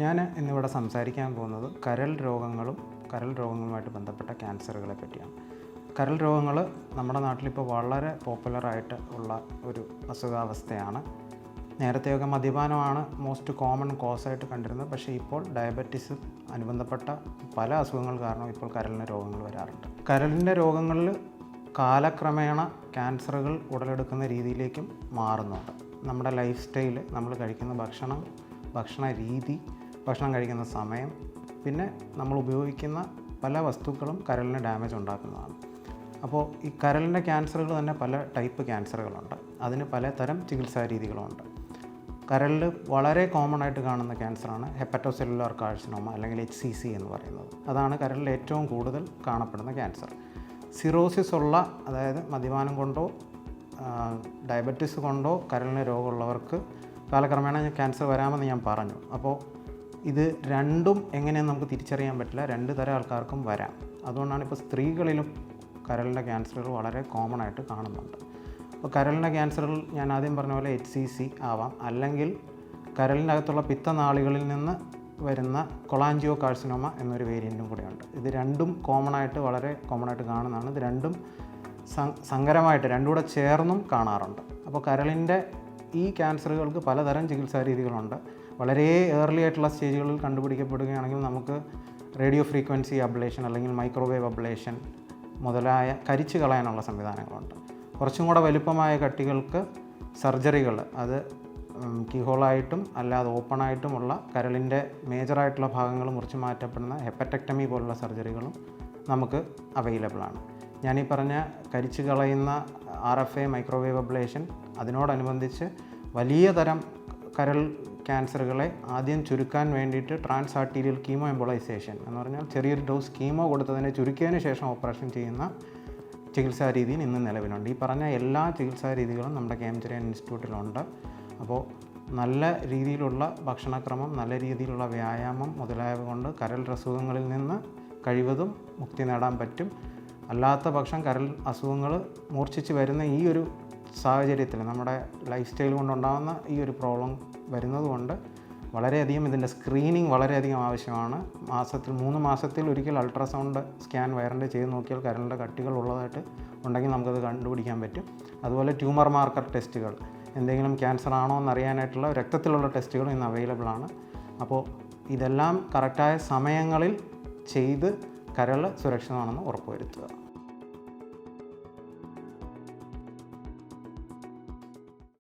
ഞാൻ ഇന്നിവിടെ സംസാരിക്കാൻ പോകുന്നത് കരൾ രോഗങ്ങളുമായിട്ട് ബന്ധപ്പെട്ട ക്യാൻസറുകളെ പറ്റിയാണ്. കരൾ രോഗങ്ങൾ നമ്മുടെ നാട്ടിലിപ്പോൾ വളരെ പോപ്പുലറായിട്ട് ഉള്ള ഒരു അസുഖാവസ്ഥയാണ്. നേരത്തെയൊക്കെ മദ്യപാനമാണ് മോസ്റ്റ് കോമൺ കോസായിട്ട് കണ്ടിരുന്നത്. പക്ഷേ ഇപ്പോൾ ഡയബറ്റീസും അനുബന്ധപ്പെട്ട പല അസുഖങ്ങൾ കാരണം ഇപ്പോൾ കരളിന് രോഗങ്ങൾ വരാറുണ്ട്. കരളിൻ്റെ രോഗങ്ങളിൽ കാലക്രമേണ ക്യാൻസറുകൾ ഉടലെടുക്കുന്ന രീതിയിലേക്കും മാറുന്നുണ്ട്. നമ്മുടെ ലൈഫ് സ്റ്റൈൽ, നമ്മൾ കഴിക്കുന്ന ഭക്ഷണ രീതി, ഭക്ഷണം കഴിക്കുന്ന സമയം, പിന്നെ നമ്മൾ ഉപയോഗിക്കുന്ന പല വസ്തുക്കളും കരളിന് ഡാമേജ് ഉണ്ടാക്കുന്നതാണ്. അപ്പോൾ ഈ കരളിൻ്റെ ക്യാൻസറുകൾ തന്നെ പല ടൈപ്പ് ക്യാൻസറുകളുണ്ട്. അതിന് പലതരം ചികിത്സാ രീതികളുമുണ്ട്. കരളിൽ വളരെ കോമൺ ആയിട്ട് കാണുന്ന ക്യാൻസറാണ് ഹെപ്പറ്റോസെല്ലുലാർ കാർസിനോമ അല്ലെങ്കിൽ HCC എന്ന് പറയുന്നത്. അതാണ് കരളിൽ ഏറ്റവും കൂടുതൽ കാണപ്പെടുന്ന ക്യാൻസർ. സിറോസിസ് ഉള്ള, അതായത് മദ്യപാനം കൊണ്ടോ ഡയബറ്റീസ് കൊണ്ടോ കരളിന് രോഗമുള്ളവർക്ക് കാലക്രമേണ ക്യാൻസർ വരാമെന്ന് ഞാൻ പറഞ്ഞു. അപ്പോൾ ഇത് രണ്ടും എങ്ങനെയെന്ന് നമുക്ക് തിരിച്ചറിയാൻ പറ്റില്ല. രണ്ട് തരം ആൾക്കാർക്കും വരാം. അതുകൊണ്ടാണ് ഇപ്പോൾ സ്ത്രീകളിലും കരളിൻ്റെ ക്യാൻസറുകൾ വളരെ കോമൺ ആയിട്ട് കാണുന്നുണ്ട്. അപ്പോൾ കരളിൻ്റെ ക്യാൻസറുകൾ ഞാൻ ആദ്യം പറഞ്ഞ പോലെ HCC ആവാം, അല്ലെങ്കിൽ കരളിൻ്റെ അകത്തുള്ള പിത്തനാളികളിൽ നിന്ന് വരുന്ന കൊളാഞ്ചിയോ കാർസിനോമ എന്നൊരു വേരിയൻറ്റും കൂടെയുണ്ട്. ഇത് രണ്ടും വളരെ കോമൺ ആയിട്ട് കാണുന്നതാണ്. ഇത് രണ്ടും സങ്കരമായിട്ട് രണ്ടും കൂടെ ചേർന്നും കാണാറുണ്ട്. അപ്പോൾ കരളിൻ്റെ ഈ ക്യാൻസറുകൾക്ക് പലതരം ചികിത്സാ രീതികളുണ്ട്. വളരെ ഏർലി ആയിട്ടുള്ള സ്റ്റേജുകളിൽ കണ്ടുപിടിക്കപ്പെടുകയാണെങ്കിൽ നമുക്ക് റേഡിയോ ഫ്രീക്വൻസി അബ്ലേഷൻ അല്ലെങ്കിൽ മൈക്രോവേവ് അബ്ലേഷൻ മുതലായ കരിച്ചു കളയാനുള്ള സംവിധാനങ്ങളുണ്ട്. കുറച്ചും കൂടെ വലുപ്പമായ കട്ടികൾക്ക് സർജറികൾ, അത് കീഹോളായിട്ടും അല്ലാതെ ഓപ്പണായിട്ടുമുള്ള കരളിൻ്റെ മേജറായിട്ടുള്ള ഭാഗങ്ങൾ മുറിച്ച് മാറ്റപ്പെടുന്ന ഹെപ്പറ്റക്ടമി പോലുള്ള സർജറികളും നമുക്ക് അവൈലബിളാണ്. ഞാനീ പറഞ്ഞ കരിച്ചു കളയുന്ന RFA മൈക്രോവേവ് അബ്ലേഷൻ, അതിനോടനുബന്ധിച്ച് വലിയ തരം കരൾ ക്യാൻസറുകളെ ആദ്യം ചുരുക്കാൻ വേണ്ടിയിട്ട് ട്രാൻസ് ആർട്ടീരിയൽ കീമോ എംബോളൈസേഷൻ എന്ന് പറഞ്ഞാൽ ചെറിയൊരു ഡോസ് കീമോ കൊടുത്തതിനെ ചുരുക്കിയതിന് ശേഷം ഓപ്പറേഷൻ ചെയ്യുന്ന ചികിത്സാ രീതിയും ഇന്ന് നിലവിലുണ്ട്. ഈ പറഞ്ഞ എല്ലാ ചികിത്സാ രീതികളും നമ്മുടെ കേംചെറിയാൻ ഇൻസ്റ്റിറ്റ്യൂട്ടിലുണ്ട്. അപ്പോൾ നല്ല രീതിയിലുള്ള ഭക്ഷണക്രമം, നല്ല രീതിയിലുള്ള വ്യായാമം മുതലായവ കൊണ്ട് കരൾ അസുഖങ്ങളിൽ നിന്ന് കഴിവതും മുക്തി നേടാൻ പറ്റും. അല്ലാത്ത പക്ഷം കരൾ അസുഖങ്ങൾ മൂർച്ഛിച്ച് വരുന്ന ഈ ഒരു സാഹചര്യത്തിൽ നമ്മുടെ ലൈഫ് സ്റ്റൈൽ കൊണ്ടുണ്ടാകുന്ന ഈ ഒരു പ്രോബ്ലം വരുന്നതുകൊണ്ട് വളരെയധികം ഇതിൻ്റെ സ്ക്രീനിങ് വളരെയധികം ആവശ്യമാണ്. 3 മാസത്തിൽ ഒരിക്കൽ അൾട്രാസൗണ്ട് സ്കാൻ വയറിൻ്റെ ചെയ്ത് നോക്കിയാൽ കരളിൻ്റെ കട്ടികൾ ഉള്ളതായിട്ട് ഉണ്ടെങ്കിൽ നമുക്കത് കണ്ടുപിടിക്കാൻ പറ്റും. അതുപോലെ ട്യൂമർ മാർക്കർ ടെസ്റ്റുകൾ, എന്തെങ്കിലും ക്യാൻസർ ആണോ എന്നറിയാനായിട്ടുള്ള രക്തത്തിലുള്ള ടെസ്റ്റുകൾ ഇന്ന് അവൈലബിൾ ആണ്. അപ്പോൾ ഇതെല്ലാം കറക്റ്റായ സമയങ്ങളിൽ ചെയ്ത് കരൾ സുരക്ഷിതമാണെന്ന് ഉറപ്പുവരുത്തുക.